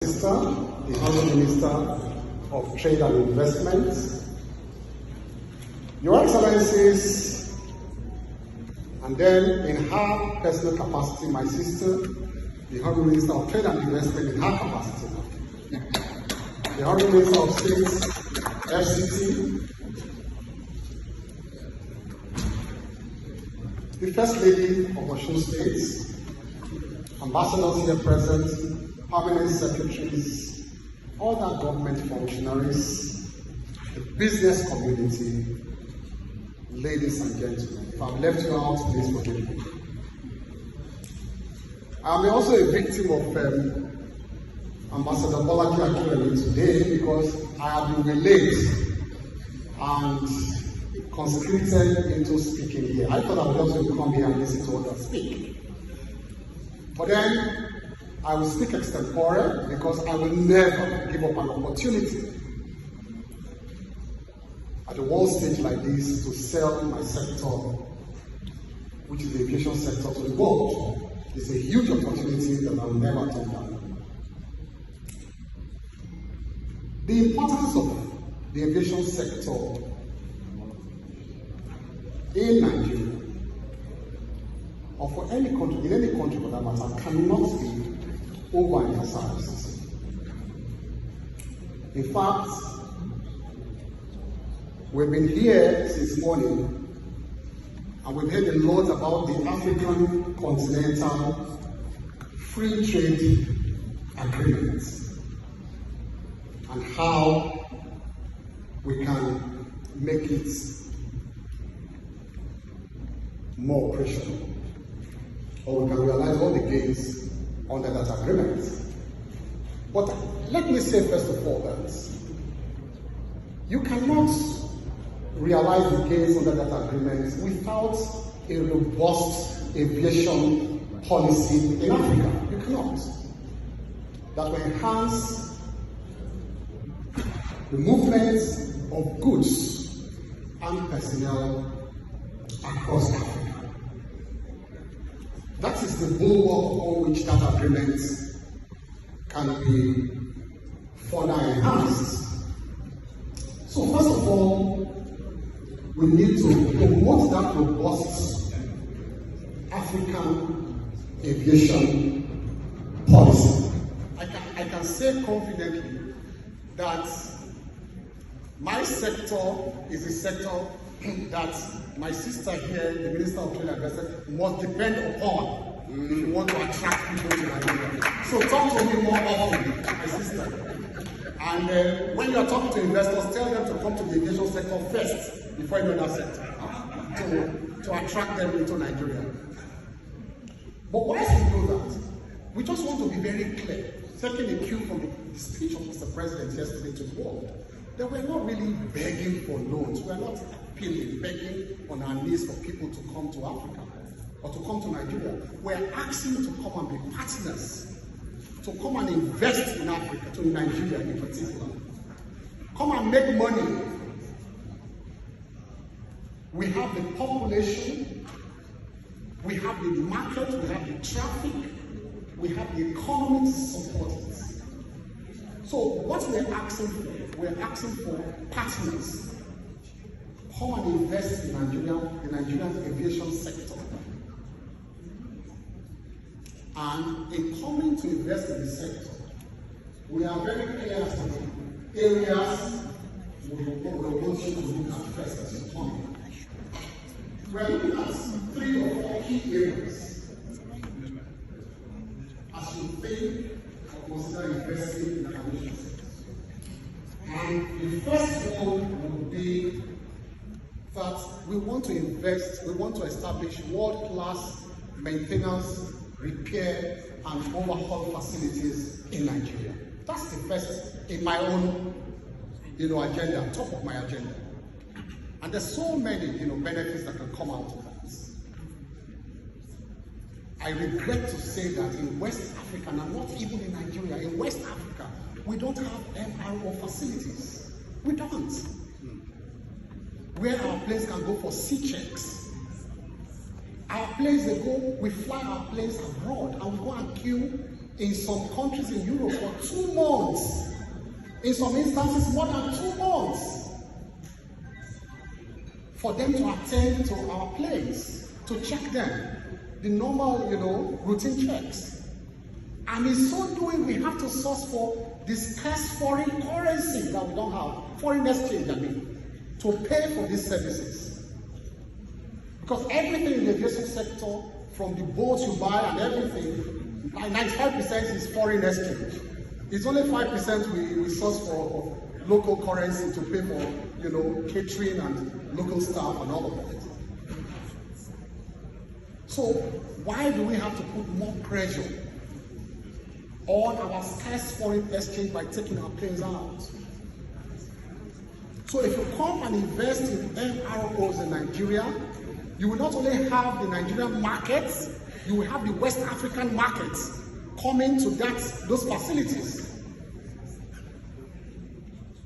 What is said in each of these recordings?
Minister, the Honourable Minister of Trade and Investment, Your Excellencies, and then in her personal capacity, my sister, the Honourable Minister of Trade and Investment in her capacity, the Honourable Minister of State, FCT, the First Lady of Osun State, ambassadors here present, permanent secretaries, other government functionaries, the business community, ladies and gentlemen. If I've left you out, please forgive me. I'm also a victim of Ambassador Bolaji Akinwumi today because I have been late and conscripted into speaking here. I thought I was going to come here and listen to others speak. But then I will speak extempore because I will never give up an opportunity at a world stage like this to sell my sector, which is the aviation sector, to the world. It's a huge opportunity that I will never turn down. The importance of the aviation sector in Nigeria, or for any country, in any country for that matter, cannot be overemphasized. In fact, we've been here since morning and we've heard a lot about the African Continental Free Trade Agreement and how we can make it more operational, or we can realize all the gains under that agreement. But let me say first of all that you cannot realize the gains under that agreement without a robust aviation policy in Africa. You cannot. That will enhance the movement of goods and personnel across Africa. That is the bulwark upon which that agreement can be further enhanced. So first of all, we need to promote that robust African aviation policy. I can say confidently that my sector is a sector that my sister here, the Minister of Trade and Investment, must depend upon if you want to attract people to Nigeria. So talk to me more often, my sister. And when you are talking to investors, tell them to come to the aviation sector first before any other sector to attract them into Nigeria. But whilst we do that, we just want to be very clear, taking a cue from the speech of Mr. President yesterday to the world, that we're not really begging for loans. We're not appealing, begging on our knees for people to come to Africa or to come to Nigeria. We're asking to come and be partners, to come and invest in Africa, to Nigeria in particular. Come and make money. We have the population, we have the market, we have the traffic, we have the economy to support it. So what we're asking for partners. Come and invest in Nigeria, the Nigerian aviation sector. And in coming to invest in the sector, we are very clear as to the areas we want you to look at first as you come. We are looking at 3 or 4 key areas as you think or consider investing in the aviation sector. And the first one would be that we want to invest, we want to establish world-class maintenance, repair, and overhaul facilities in Nigeria. That's the first in my own, agenda, top of my agenda. And there's so many, benefits that can come out of that. I regret to say that in West Africa, and not even in Nigeria, in West Africa, we don't have MRO facilities. We don't. Where our planes can go for sea checks. Our planes, we fly our planes abroad and we go and queue in some countries in Europe for 2 months. In some instances, more than 2 months. For them to attend to our planes, to check them. The normal, routine checks. And in so doing, we have to source for the scarce foreign currency that we don't have, foreign exchange, to pay for these services. Because everything in the aviation sector, from the boats you buy and everything, 95% is foreign exchange. It's only 5% we source for local currency to pay for, catering and local staff and all of that. So why do we have to put more pressure on our scarce foreign exchange by taking our planes out? So if you come and invest in MROs in Nigeria, you will not only have the Nigerian markets, you will have the West African markets coming to those facilities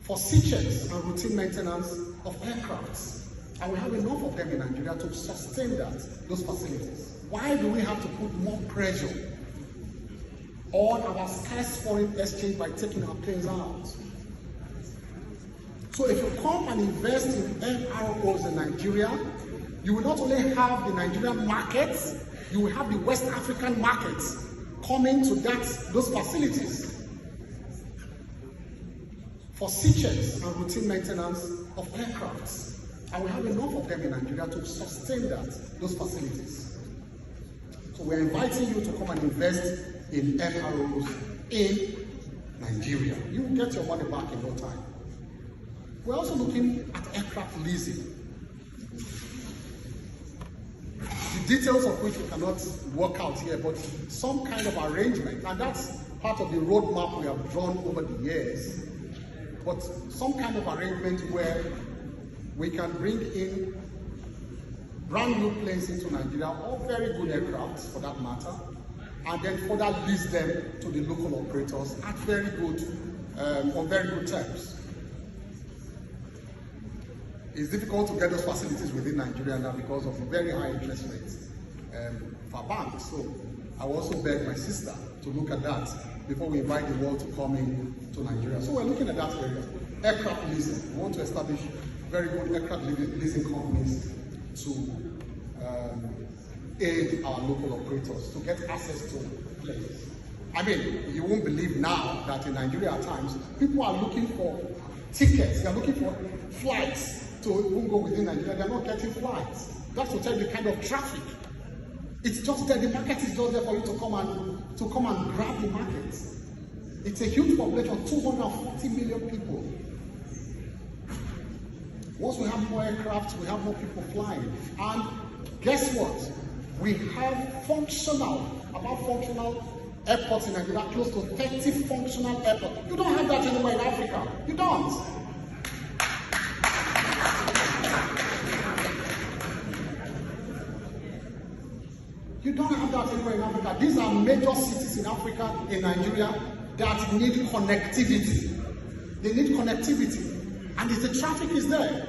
for C checks and routine maintenance of aircrafts. And we have enough of them in Nigeria to sustain those facilities. Why do we have to put more pressure on our scarce foreign exchange by taking our planes out? So if you come and invest in MROs in Nigeria, you will not only have the Nigerian markets, you will have the West African markets coming to those facilities for C checks and routine maintenance of aircrafts. And we have enough of them in Nigeria to sustain those facilities. So we're inviting you to come and invest in MROs in Nigeria. You will get your money back in no time. We're also looking at aircraft leasing. The details of which we cannot work out here, but some kind of arrangement, and that's part of the roadmap we have drawn over the years, but some kind of arrangement where we can bring in brand new planes into Nigeria, or very good aircraft for that matter, and then further lease them to the local operators at on very good terms. It's difficult to get those facilities within Nigeria now because of the very high interest rates for banks. So I will also beg my sister to look at that before we invite the world to come in to Nigeria. So we're looking at that area. Aircraft leasing. We want to establish very good aircraft leasing companies to aid our local operators to get access to planes. I mean, you won't believe now that in Nigeria at times, people are looking for tickets, they're looking for flights to even go within Nigeria. They're not getting flights. That's to tell you the kind of traffic. It's just there, the market is just there for you to come and grab the market. It's a huge population, 240 million people. Once we have more aircraft, we have more people flying. And guess what? We have about functional airports in Nigeria, close to 30 functional airports. You don't have that anywhere in Africa. You don't. You don't have that anywhere in Africa. These are major cities in Africa, in Nigeria, that need connectivity. They need connectivity. And the traffic is there.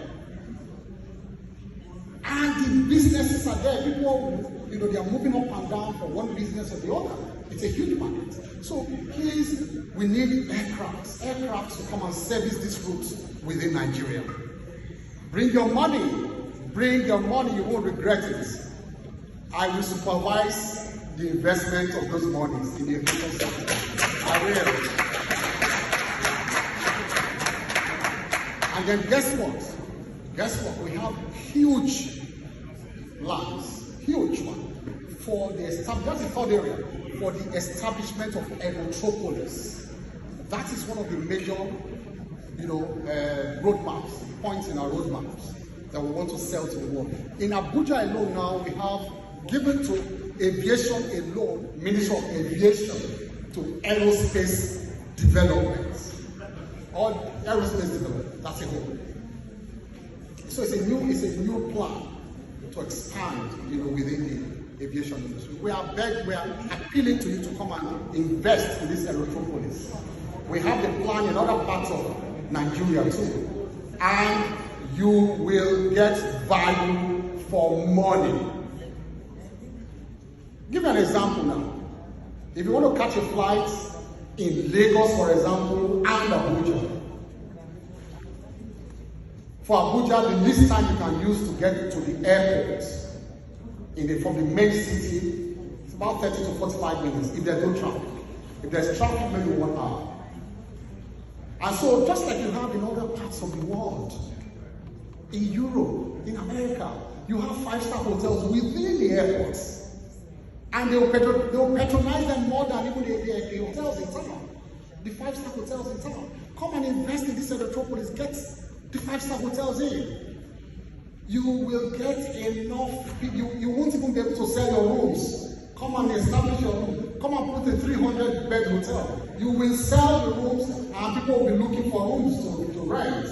And the businesses are there. People, they are moving up and down from one business or the other. It's a huge market. So please, we need aircrafts to come and service these routes within Nigeria. Bring your money, you won't regret it. I will supervise the investment of those monies in the aviation sector. I will. And then guess what? We have huge lands, huge one, for the establishment of aerotropolis. That is one of the major, roadmaps, points in our roadmaps that we want to sell to the world. In Abuja alone now, we have given to aviation alone, Ministry of Aviation, to aerospace development. Or aerospace development, that's a whole. So it's a new plan to expand, within the aviation industry. We are appealing to you to come and invest in this aerotropolis. We have the plan in other parts of Nigeria too. And you will get value for money. Give an example now. If you want to catch a flight in Lagos, for example, and Abuja, for Abuja, the least time you can use to get to the airport from the main city, it's about 30 to 45 minutes if there's no traffic. If there's traffic, maybe 1 hour. And so, just like you have in other parts of the world, in Europe, in America, you have 5-star hotels within the airports. And they'll patronize them more than even the hotels in town, the 5-star hotels in town. Come and invest in this metropolis, get the 5-star hotels in. You will get enough, you won't even be able to sell your rooms. Come and establish your room. Come and put a 300-bed hotel. You will sell the rooms and people will be looking for rooms to rent.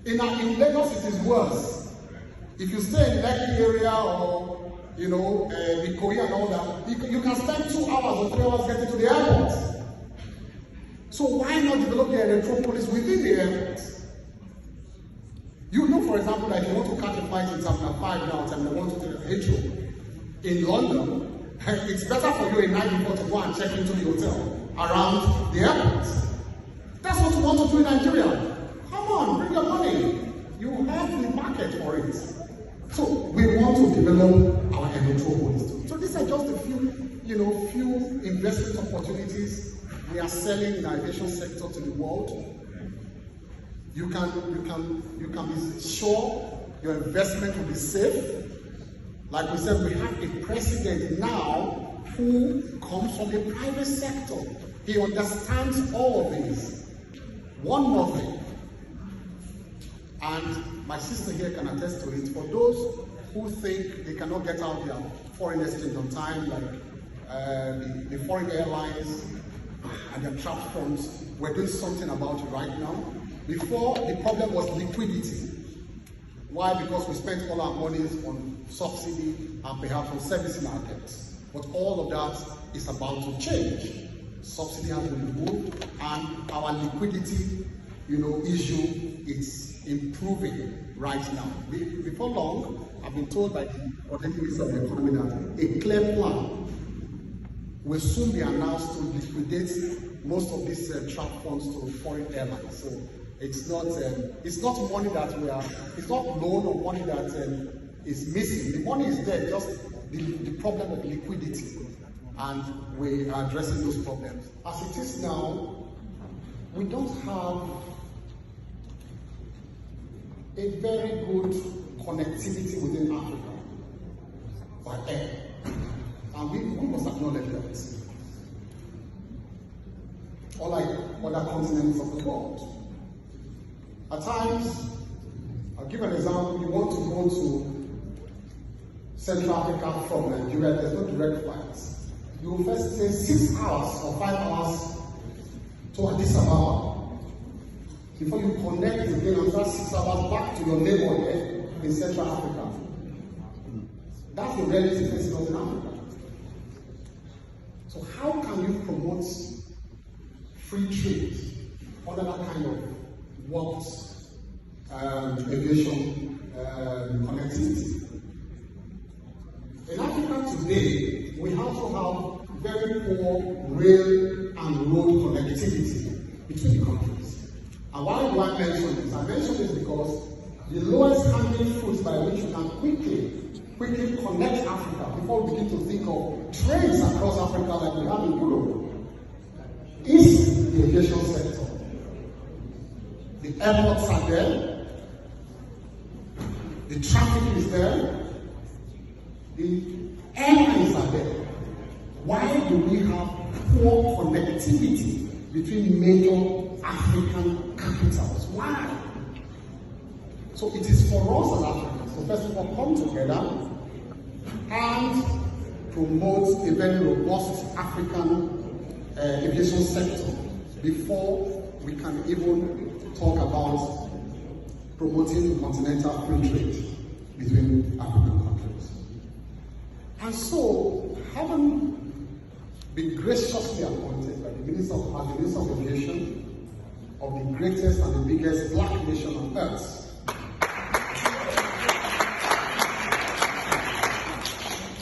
In Lagos, it is worse. If you stay in the Lekki area or Ikoyi and all that, you can spend 2 hours or 3 hours getting to the airport. So why not develop the metropolis within the airport? You know, for example, that if you want to catch a flight in Terminal 5 now, Terminal 1 to Heathrow, in London, it's better for you a night before to go and check into the hotel around the airport. That's what you want to do in Nigeria. Come on, bring your money. You have the market for it. So we want to develop our metropolis too. So these are just a few investment opportunities we are selling in the aviation sector to the world. You can be sure your investment will be safe. Like we said, we have a president now who comes from the private sector. He understands all of this. One more thing, and my sister here can attest to it, for those who think they cannot get out their foreign exchange on time, like the foreign airlines and their trapped funds, we're doing something about it right now. Before, the problem was liquidity. Why? Because we spent all our monies on subsidy and perhaps on servicing our debts. But all of that is about to change. Subsidy has been removed, and our liquidity, issue is improving right now. Before long, I've been told by the Ordinary Minister of the Economy that a clear plan will soon be announced to liquidate most of these trapped funds to foreign airlines. So it's not money that it's not loan or money that is missing. The money is there, just the problem of liquidity. And we are addressing those problems. As it is now, we don't have a very good connectivity within Africa by air. And we must acknowledge that. Unlike other continents of the world. At times, I'll give an example, you want to go to Central Africa from Nigeria, there's no direct flights. You will first stay 6 hours or 5 hours to Addis Ababa before you connect again after 6 hours back to your neighbor here in Central Africa. That's the reality facing us in Africa. So how can you promote free trade under that kind of warped aviation connectivity? In Africa today, we also have very poor rail and road connectivity between the countries. And why do I mention this? I mention this because the lowest hanging fruits by which you can quickly connect Africa before we begin to think of trains across Africa like we have in Europe is the aviation sector. The airports are there, the traffic is there, the airlines are there. Why do we have poor connectivity between major African capitals? Why? So it is for us as Africans to first of all come together and promote a very robust African aviation sector before we can even talk about promoting continental free trade between African countries. And so, having been graciously appointed by the Minister of Aviation of the greatest and the biggest black nation on earth,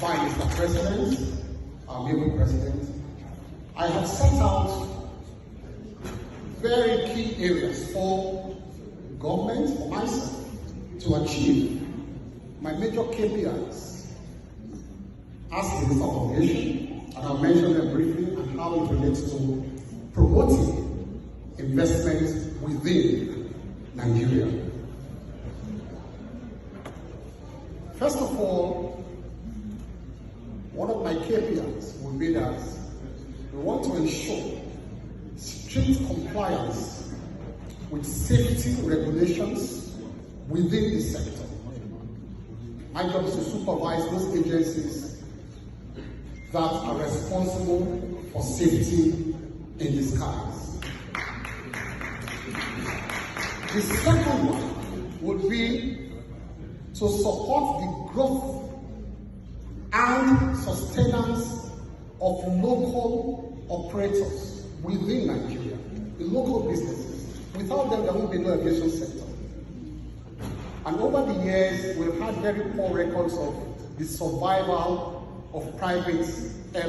by Mr. President, our able president, I have set out very key areas for government, for myself, to achieve my major KPIs as Minister of Aviation, and I'll mention them briefly and how it relates to promoting investment within Nigeria. First of all, one of my KPIs will be that we want to ensure strict compliance with safety regulations within the sector. My job is to supervise those agencies that are responsible for safety in the skies. The second one would be to support the growth and sustenance of local operators within Nigeria, the local businesses. Without them, there won't be no aviation sector. And over the years, we've had very poor records of the survival of private airlines.